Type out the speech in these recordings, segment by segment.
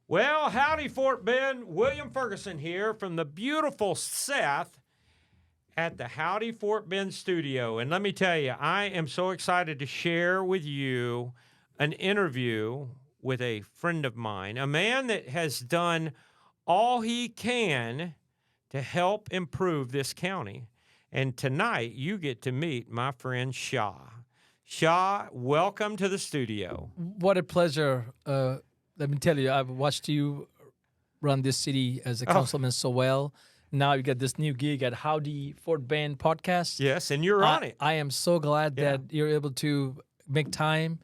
Well, howdy, Fort Bend. William Ferguson here from the beautiful Seth at the Howdy Fort Bend studio. And let me tell you, I am so excited to share with you an interview with a friend of mine, a man that has done all he can to help improve this county. And tonight, you get to meet my friend Shah. Shah, welcome to the studio. What a pleasure. Let me tell you, I've watched you run this city as a councilman so well. Now you get this new gig at Howdy Fort Bend podcast. Yes, and you're on it. I am so glad that you're able to make time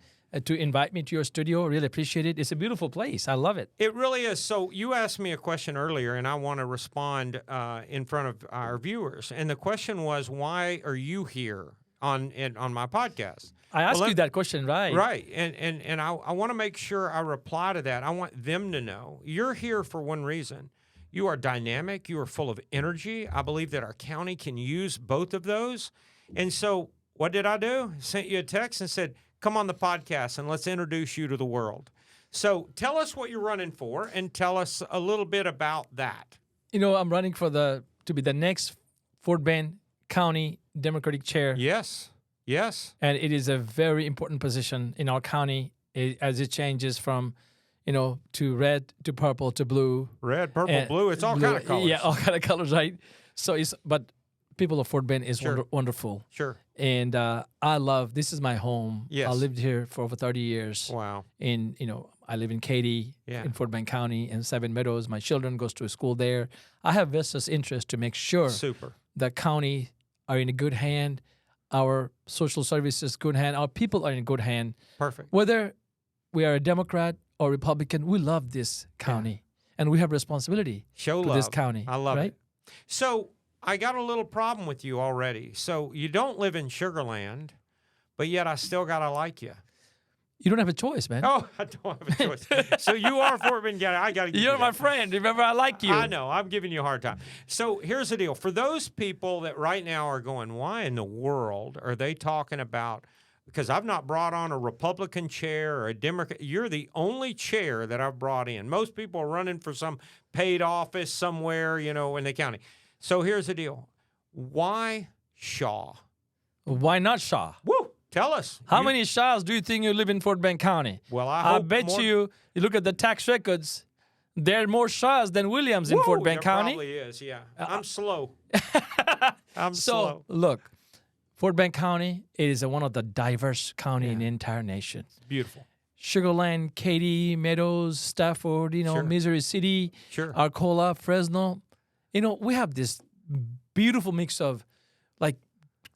to invite me to your studio. Really appreciate it. It's a beautiful place. I love it. It really is. So you asked me a question earlier, and I want to respond in front of our viewers. And the question was, why are you here on my podcast? I asked you that question, right? Right. And I want to make sure I reply to that. I want them to know you're here for one reason. You are dynamic. You are full of energy. I believe that our county can use both of those. And so what did I do? Sent you a text and said, come on the podcast and let's introduce you to the world. So tell us what you're running for and tell us a little bit about that. You know, I'm running for to be the next Fort Bend County Democratic Chair. Yes. Yes. And it is a very important position in our county as it changes from, to red to purple to blue. Red, purple, blue. It's all kind of colors. Yeah, all kind of colors, right? So but people of Fort Bend is wonderful. Sure. And this is my home. Yes. I lived here for over 30 years. Wow. And, I live in Katy, in Fort Bend County, and Seven Meadows. My children goes to a school there. I have vested interest to make sure the county are in a good hand. Our social services good hand. Our people are in good hand. Perfect. Whether we are a Democrat or Republican, we love this county, and we have responsibility to this county. I love it. So I got a little problem with you already. So you don't live in Sugarland, but yet I still gotta like you. You don't have a choice, man. Oh, I don't have a choice. So you are Fort Bend County. I got to give you You're my friend. Remember, I like you. I know. I'm giving you a hard time. So here's the deal. For those people that right now are going, why in the world are they talking about, because I've not brought on a Republican chair or a Democrat. You're the only chair that I've brought in. Most people are running for some paid office somewhere, in the county. So here's the deal. Why Shah? Why not Shah? Woo! Tell us. How many Shahs do you think you live in Fort Bend County? Well, I bet you look at the tax records, there are more Shahs than Williams in Fort Bend County. Probably is, yeah. I'm slow. I'm slow. Look, Fort Bend County is one of the diverse county in the entire nation. It's beautiful. Sugarland, Katy, Meadows, Stafford, Missouri City, Arcola, Fresno. We have this beautiful mix of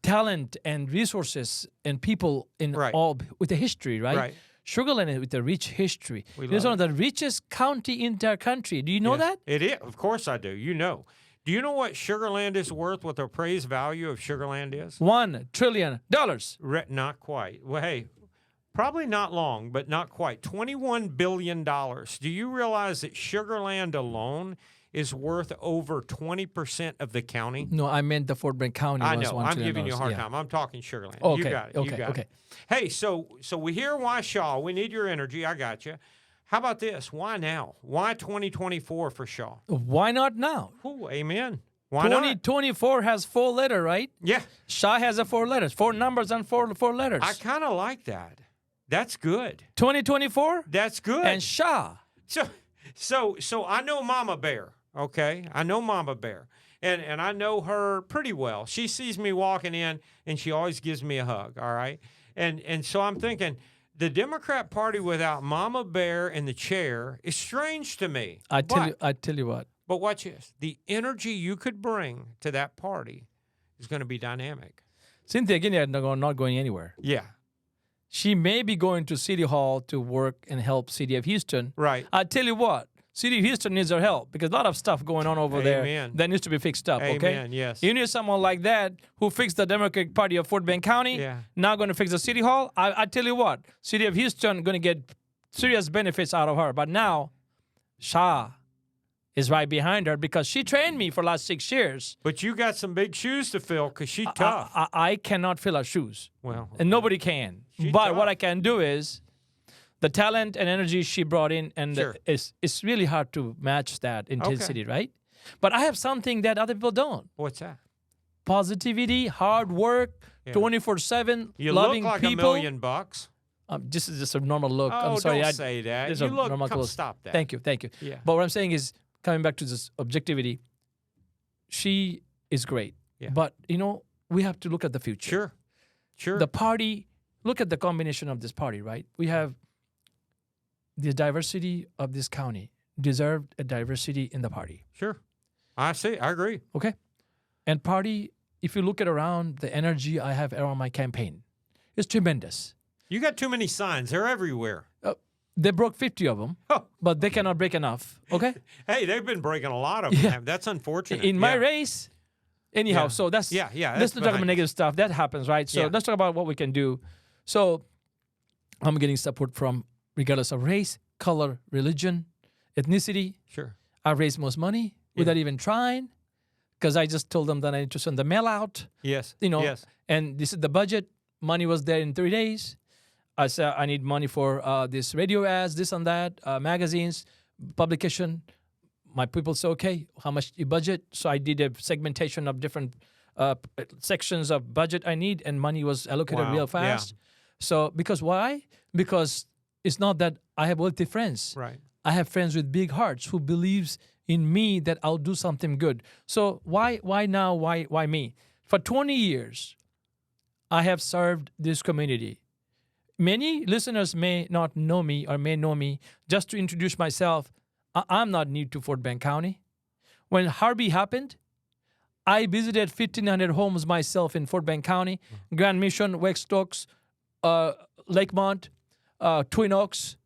talent and resources and people in all with a history, right? Sugarland is with a rich history. It's one of the richest county in our country. Do you know that? It is. Of course I do. Do you know what Sugarland is worth, what the appraised value of Sugarland is? $1 trillion. Not quite. Well, hey, probably not long, but not quite. $21 billion. Do you realize that Sugarland alone is worth over 20% of the county? No, I meant the Fort Bend County. I know. I'm giving you a hard time. I'm talking Sugarland. Okay. You got it. Okay. Hey, so we hear why Shaw. We need your energy. I got you. How about this? Why now? Why 2024 for Shaw? Why not now? Ooh, amen. Why not? 2024 has 4 letters, right? Yeah. Shaw has 4 letters, 4 numbers and 4 letters. I kind of like that. That's good. 2024? That's good. And Shaw. So I know Mama Bear. Okay, I know Mama Bear, and I know her pretty well. She sees me walking in, and she always gives me a hug, all right? And so I'm thinking, the Democrat Party without Mama Bear in the chair is strange to me. I tell you what. But watch this. The energy you could bring to that party is going to be dynamic. Cynthia Guinea is not going anywhere. Yeah. She may be going to City Hall to work and help City of Houston. Right. I tell you what. City of Houston needs our help because a lot of stuff going on over there that needs to be fixed up, okay? Amen, yes. You need someone like that who fixed the Democratic Party of Fort Bend County, now going to fix the City Hall. I tell you what, City of Houston going to get serious benefits out of her. But now, Shah is right behind her because she trained me for the last 6 years. But you got some big shoes to fill because she's tough. I cannot fill her shoes. Well, and nobody can. But tough. what I can do is the talent and energy she brought in, and Sure. it's really hard to match that intensity, right? But I have something that other people don't. What's that? Positivity, hard work, 24/7, You loving look like people. $1 million. This is just a normal look. Oh, I'm sorry. don't say that. This is You a look. normal clothes. Stop that. Thank you. Yeah. But what I'm saying is, coming back to this objectivity, she is great. Yeah. But, we have to look at the future. Sure. The party, look at the combination of this party, right? We have the diversity of this county, deserved a diversity in the party. Sure. I see. I agree. Okay? And party, if you look at around the energy I have around my campaign, it's tremendous. You got too many signs. They're everywhere. They broke 50 of them, but they cannot break enough. Okay? Hey, they've been breaking a lot of them. Yeah. That's unfortunate. In my race, anyhow, Yeah. so that's Yeah. Let's not talk about negative stuff. That happens, right? So let's talk about what we can do. So I'm getting support from regardless of race, color, religion, ethnicity. Sure. I raised most money without even trying, because I just told them that I need to send the mail out. Yes. Yes. And this is the budget. Money was there in 3 days. I said I need money for this radio ads, this and that, magazines, publication. My people said, okay, how much you budget? So I did a segmentation of different sections of budget I need, and money was allocated real fast. Yeah. So because why? Because it's not that I have wealthy friends. Right. I have friends with big hearts who believes in me that I'll do something good. So why now? Why me? For 20 years, I have served this community. Many listeners may not know me or may know me. Just to introduce myself, I'm not new to Fort Bend County. When Harvey happened, I visited 1,500 homes myself in Fort Bend County, Grand Mission, West Stokes, Lakemont, Twin Oaks,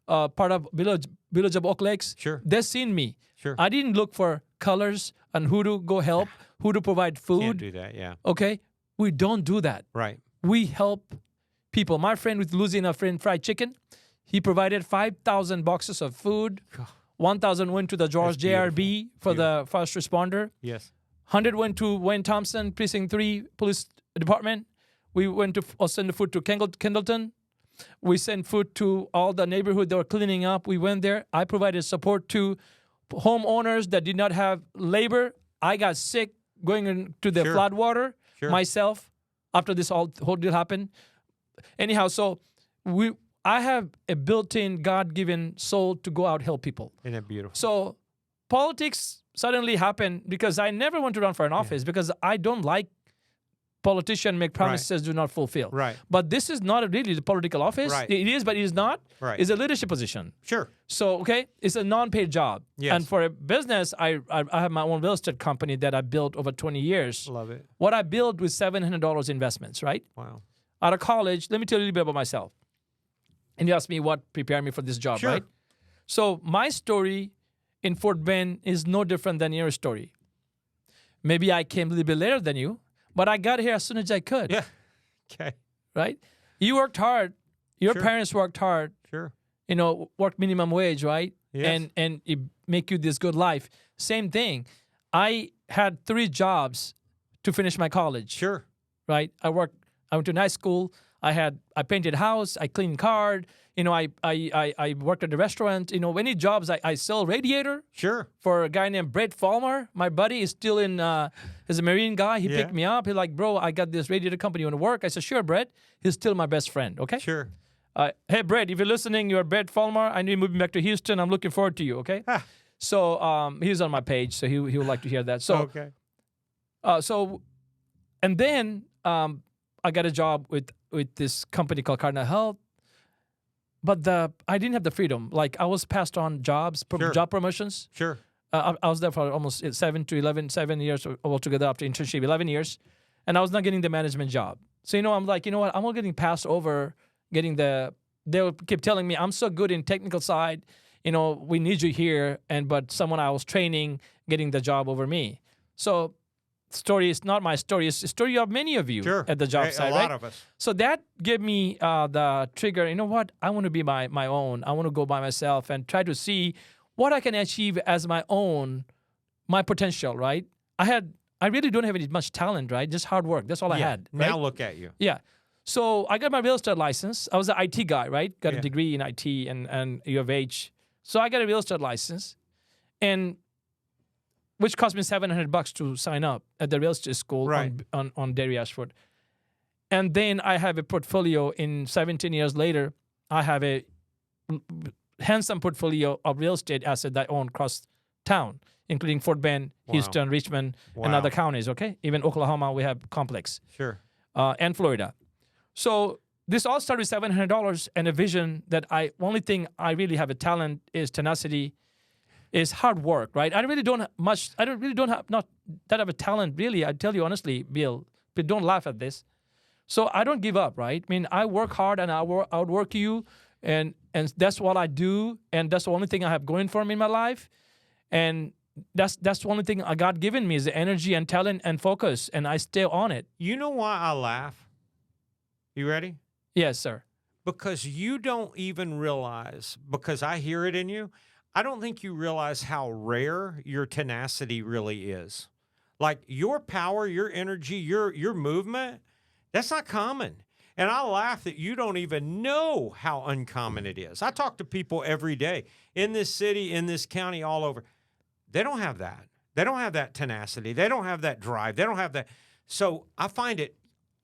part of village of Oak Lakes. Sure. They've seen me. Sure. I didn't look for colors and who to go help, who to provide food. Can't do that. Yeah. Okay? We don't do that. Right. We help people. My friend with Louisiana Fried Chicken, he provided 5,000 boxes of food. 1,000 went to the George JRB for the first responder. Yes. 100 went to Wayne Thompson, Precinct 3 Police Department. We went to send the food to Kendleton. We sent food to all the neighborhood that were cleaning up. We went there. I provided support to homeowners that did not have labor. I got sick going into the flood water myself after this whole deal happened. Anyhow, so I have a built-in God-given soul to go out help people. Isn't that beautiful? So politics suddenly happened because I never want to run for an office because I don't like politicians make promises do not fulfill. Right. But this is not really the political office. Right. It is, but it is not. Right. It's a leadership position. Sure. So, it's a non-paid job. Yes. And for a business, I have my own real estate company that I built over 20 years. Love it. What I built with $700 investments, right? Wow. Out of college, let me tell you a little bit about myself. And you asked me what prepared me for this job, right? So my story in Fort Bend is no different than your story. Maybe I came a little bit later than you, but I got here as soon as I could. Yeah. Okay. Right? You worked hard. Your parents worked hard. Sure. Worked minimum wage, right? Yes. And it make you this good life. Same thing. I had 3 jobs to finish my college. Sure. Right? I went to night school. I painted house. I cleaned car. I worked at the restaurant. Any jobs. I sell radiator. Sure. For a guy named Brett Falmer. My buddy is still in. He's a Marine guy. He picked me up. He's like, bro, I got this radiator company. You want to work? I said, sure, Brett. He's still my best friend. Okay. Sure. Hey, Brett, if you're listening, you're Brett Falmer. I know you're moving back to Houston. I'm looking forward to you. Okay. So he's on my page, so he would like to hear that. So okay. And then I got a job with this company called Cardinal Health. But I didn't have the freedom. Like I was passed on jobs, job promotions. Sure. I was there for almost 7 years altogether after internship, 11 years. And I was not getting the management job. So, I'm like, you know what? I'm all getting passed over, they'll keep telling me, I'm so good in technical side. We need you here. But someone I was training getting the job over me. So story is not my story. It's the story of many of you at the job site, a lot of us. So that gave me the trigger. You know what? I want to be my own. I want to go by myself and try to see what I can achieve as my own, my potential, right? I really don't have any much talent, right? Just hard work. That's all I had. Right? Now look at you. Yeah. So I got my real estate license. I was an IT guy, right? Got Yeah. a degree in IT and U of H. So I got a real estate license, and which cost me $700 to sign up at the real estate school Right. on Derry Ashford. And then I have a portfolio in 17 years later. I have a handsome portfolio of real estate assets that I own across town, including Fort Bend, Wow. Houston, Richmond, and Wow. other counties, okay? Even Oklahoma, we have complex, Sure. and Florida. So this all started with $700 and a vision that only thing I really have a talent is tenacity, is hard work, right? I really don't have not that of a talent, really. I tell you honestly, Bill, but don't laugh at this. So I don't give up, right? I mean, I work hard and I outwork you, and that's what I do, and that's the only thing I have going for me in my life, and that's the only thing God given me is the energy and talent and focus, and I stay on it. You know why I laugh? You ready? Yes, sir. Because you don't even realize, because I hear it in you, I don't think you realize how rare your tenacity really is. Like your power, your energy, your movement, that's not common. And I laugh that you don't even know how uncommon it is. I talk to people every day in this city, in this county, all over. They don't have that. They don't have that tenacity. They don't have that drive. They don't have that. So I find it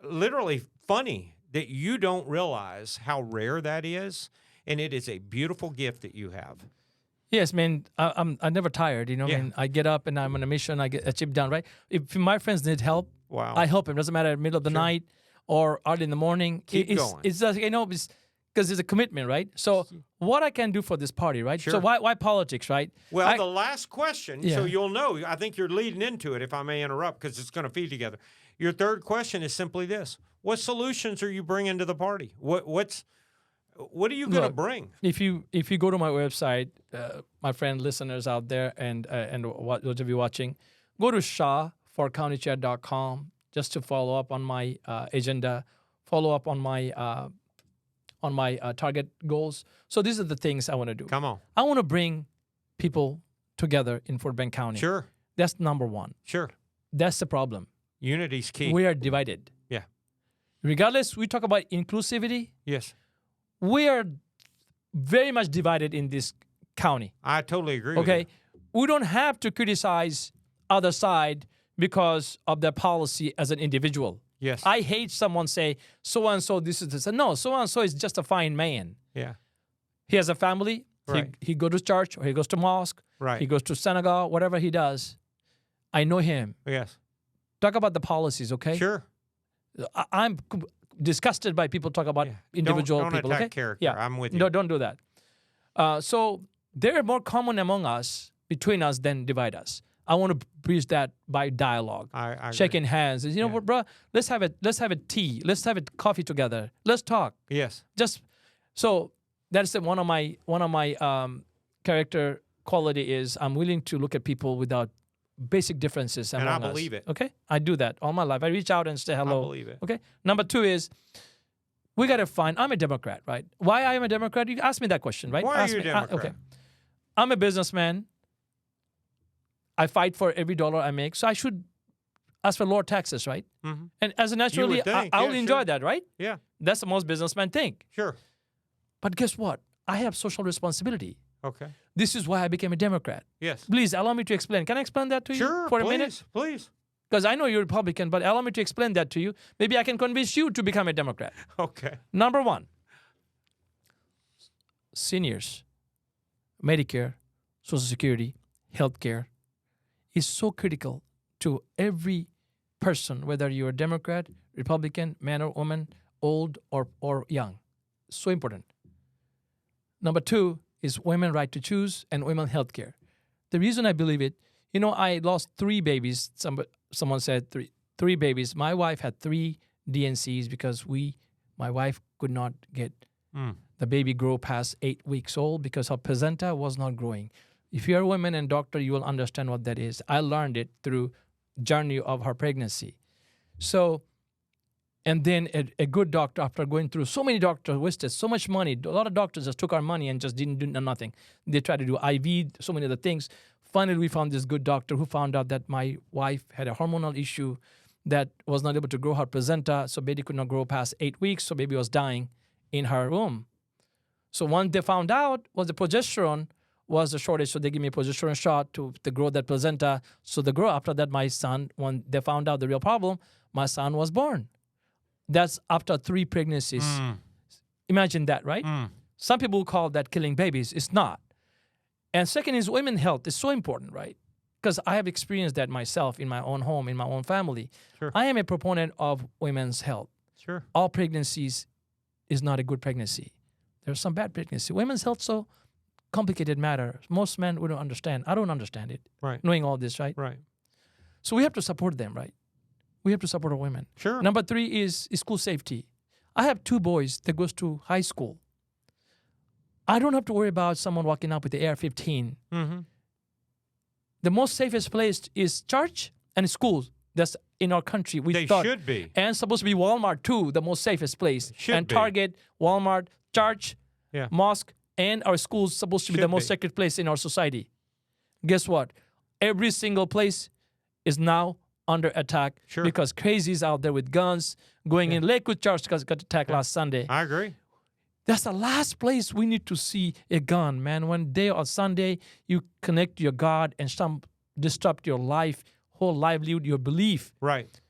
literally funny that you don't realize how rare that is, and it is a beautiful gift that you have. Yes, man. I'm never tired. You know, Yeah. I get up and I'm on a mission. I get a chip done. Right. If my friends need help, Wow. I help them. Doesn't matter middle of the Sure. night or early in the morning. Keep it's, going. It's just because it's a commitment, right? So what I can do for this party, right? Sure. So why politics, right? Well, the last question, so Yeah. you'll know, I think you're leading into it, if I may interrupt, because it's going to feed together. Your third question is simply this. What solutions are you bringing to the party? What are you going to Look, bring? If you go to my website, my friend listeners out there and those of you watching, go to shahforcountychair.com just to follow up on my agenda, follow up on my target goals. So these are the things I want to do. Come on. I want to bring people together in Fort Bend County. Sure. That's number one. Sure. That's the problem. Unity's key. We are divided. Yeah. Regardless, we talk about inclusivity. Yes. We are very much divided in this county. I totally agree with you. Okay, we don't have to criticize other side because of their policy as an individual. Yes. I hate someone say so and so this is this. No, so and so is just a fine man. Yeah. He has a family. Right. He goes to church or he goes to mosque. Right. He goes to synagogue. Whatever he does, I know him. Yes. Talk about the policies, okay? Sure. I'm disgusted by people talk about individual don't people. attack Okay, character. yeah, I'm with you. No, don't do that. So there are more common among us, between us, than divide us. I want to bridge that by dialogue, I agree. shaking hands. You know what, bro? Let's have a tea. Let's have a coffee together. Let's talk. Yes. Just so that's one of my character quality is I'm willing to look at people without basic differences among us. And I believe it. Okay, I do that all my life. I reach out and say hello. I believe it. Okay. Number two is we got to find. I'm a Democrat, right? Why I am a Democrat? You ask me that question, right? Why are you a Democrat? Okay. I'm a businessman. I fight for every dollar I make, so I should ask for lower taxes, right? Mhm. And as a naturally, think, I will yeah, enjoy sure. that, right? Yeah. That's the most businessmen think. Sure. But guess what? I have social responsibility. Okay. This is why I became a Democrat. Yes. Please allow me to explain. Can I explain that to you Sure. for please, a minute? Please. Because I know you're Republican, but allow me to explain that to you. Maybe I can convince you to become a Democrat. Okay. Number one, seniors, Medicare, Social Security, healthcare is so critical to every person, whether you're a Democrat, Republican, man or woman, old or young. So important. Number two is women's right to choose and women's health care. The reason I believe it, I lost 3 babies. Someone said three babies. My wife had 3 DNCs because my wife could not get the baby grow past 8 weeks old because her placenta was not growing. If you're a woman and doctor, you will understand what that is. I learned it through journey of her pregnancy. So, and then a good doctor, after going through so many doctors, wasted so much money. A lot of doctors just took our money and just didn't do nothing. They tried to do IV, so many other things. Finally, we found this good doctor who found out that my wife had a hormonal issue that was not able to grow her placenta, so baby could not grow past 8 weeks, so baby was dying in her womb. So once they found out was the progesterone was a shortage, so they give me a progesterone shot to grow that placenta. So the girl, after that, my son, when they found out the real problem, my son was born. That's after 3 pregnancies. Imagine that, right? Some people call that killing babies. It's not. And second is women's health is so important, right? Because I have experienced that myself in my own home, in my own family. Sure. I am a proponent of women's health. Sure. All pregnancies is not a good pregnancy. There's some bad pregnancy. Women's health, so complicated matter. Most men wouldn't understand. I don't understand it. Right. Knowing all this, right? Right. So we have to support them, right? We have to support our women. Sure. Number 3 is school safety. I have 2 boys that goes to high school. I don't have to worry about someone walking up with the AR-15. Mm-hmm. The most safest place is church and schools. That's in our country. They should be. And supposed to be Walmart too, the most safest place. Should be. Target, Walmart, church, Yeah. mosque, and our schools supposed to be the most sacred place in our society. Guess what? Every single place is now under attack because crazies out there with guns going in. Lakewood Church got attacked last Sunday. I agree. That's the last place we need to see a gun, man. One day or Sunday, you connect to your God and some disrupt your life, whole livelihood, your belief. Right.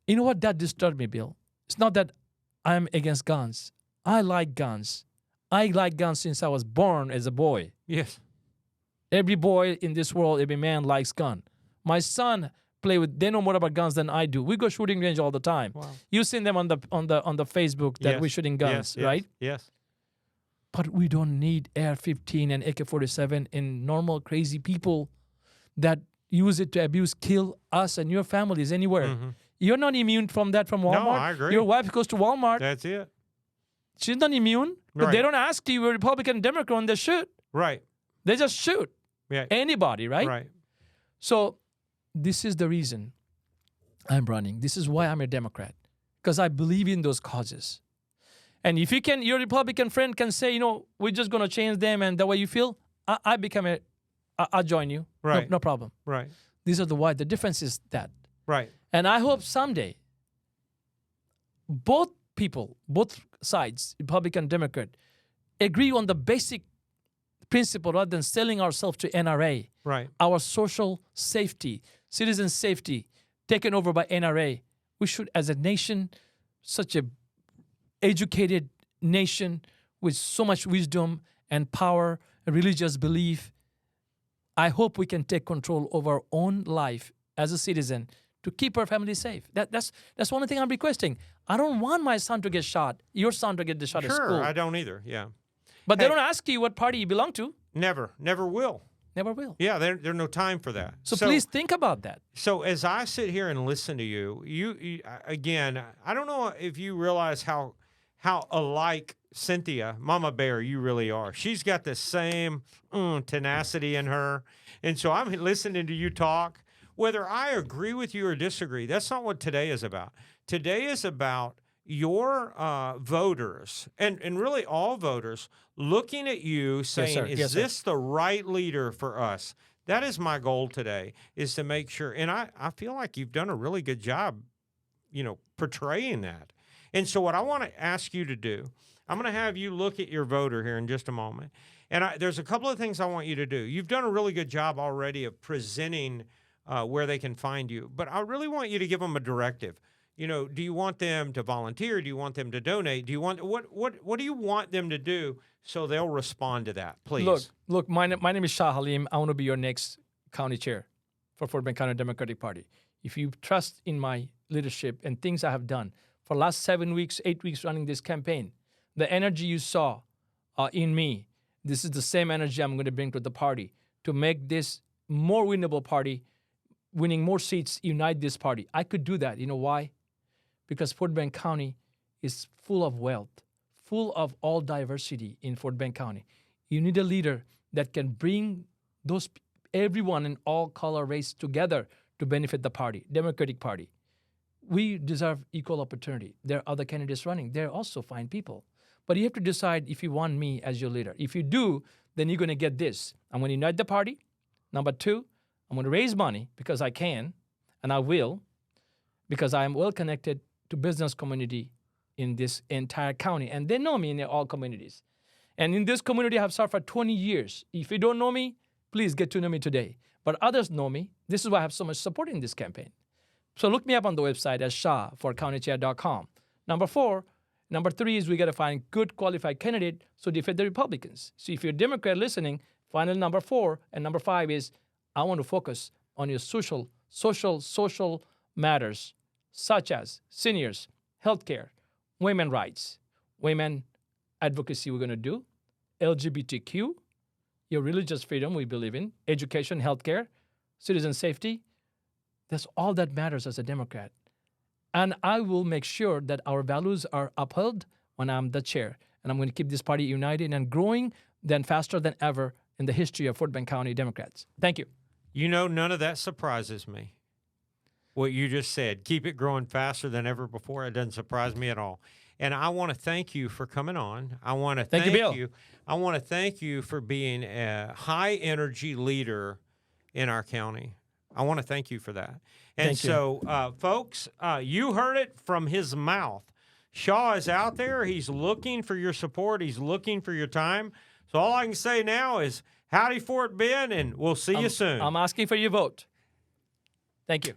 You know what? That disturbed me, Bill. It's not that I'm against guns. I like guns. I like guns since I was born as a boy. Yes. Every boy in this world, every man likes gun. My son they know more about guns than I do. We go shooting range all the time. Wow. You've seen them on the Facebook that we're shooting guns, right? Yes. But we don't need AR-15 and AK-47 in normal crazy people that use it to abuse, kill us and your families anywhere. Mm-hmm. You're not immune from that from Walmart. No, I agree. Your wife goes to Walmart. That's it. She's not immune. But they don't ask you, you're Republican, Democrat, and they shoot. Right. They just shoot. Yeah. Anybody, right? Right. So this is the reason I'm running. This is why I'm a Democrat. Because I believe in those causes. And if your Republican friend can say, we're just going to change them and the way you feel, I'll join you. Right. No problem. Right. These are the difference is that. Right. And I hope someday both sides, Republican, Democrat, agree on the basic principle rather than selling ourselves to NRA. Right. Our social safety, citizen safety, taken over by NRA. We should, as a nation, such a educated nation with so much wisdom and power and religious belief, I hope we can take control of our own life as a citizen to keep our family safe. That's one thing I'm requesting. I don't want my son to get shot, your son to get shot at school. Sure, I don't either, yeah. But they don't ask you what party you belong to. Never will. Never will. Yeah, there's no time for that. So please think about that. So as I sit here and listen to you again, I don't know if you realize how alike Cynthia, Mama Bear, you really are. She's got the same tenacity in her. And so I'm listening to you talk. Whether I agree with you or disagree, that's not what today is about. Today is about your voters and really all voters looking at you saying, is this the right leader for us? That is my goal today, is to make sure. And I feel like you've done a really good job, portraying that. And so what I want to ask you to do, I'm going to have you look at your voter here in just a moment. And there's a couple of things I want you to do. You've done a really good job already of presenting where they can find you. But I really want you to give them a directive. Do you want them to volunteer? Do you want them to donate? Do you want what do you want them to do so they'll respond to that? Please. Look. My name is Shah Haleem. I want to be your next county chair for Fort Bend County Democratic Party. If you trust in my leadership and things I have done for the last 7 weeks, 8 weeks running this campaign, the energy you saw in me, this is the same energy I'm going to bring to the party to make this more winnable party, winning more seats, unite this party. I could do that. You know why? Because Fort Bend County is full of wealth, full of all diversity in Fort Bend County. You need a leader that can bring everyone in all color race together to benefit the party, Democratic Party. We deserve equal opportunity. There are other candidates running. They're also fine people. But you have to decide if you want me as your leader. If you do, then you're going to get this. I'm going to unite the party. Number 2, I'm going to raise money because I can, and I will. because I am well connected to business community in this entire county. And they know me in all communities. And in this community, I have served for 20 years. If you don't know me, please get to know me today. But others know me. This is why I have so much support in this campaign. So look me up on the website at shah4countychair.com. Number three is we got to find good qualified candidate to defeat the Republicans. So if you're a Democrat listening, final number 4 and number 5 is I want to focus on your social matters such as seniors, healthcare, women rights, women advocacy we're going to do, LGBTQ, your religious freedom we believe in, education, healthcare, citizen safety. That's all that matters as a Democrat. And I will make sure that our values are upheld when I'm the chair. And I'm going to keep this party united and growing then faster than ever in the history of Fort Bend County Democrats. Thank you. You know, none of that surprises me. What you just said, keep it growing faster than ever before. It doesn't surprise me at all. And I want to thank you for coming on. I want to thank you, Bill. I want to thank you for being a high energy leader in our county. I want to thank you for that. And so, folks, you heard it from his mouth. Shah is out there. He's looking for your support. He's looking for your time. So all I can say now is howdy Fort Bend, and we'll see you soon. I'm asking for your vote. Thank you.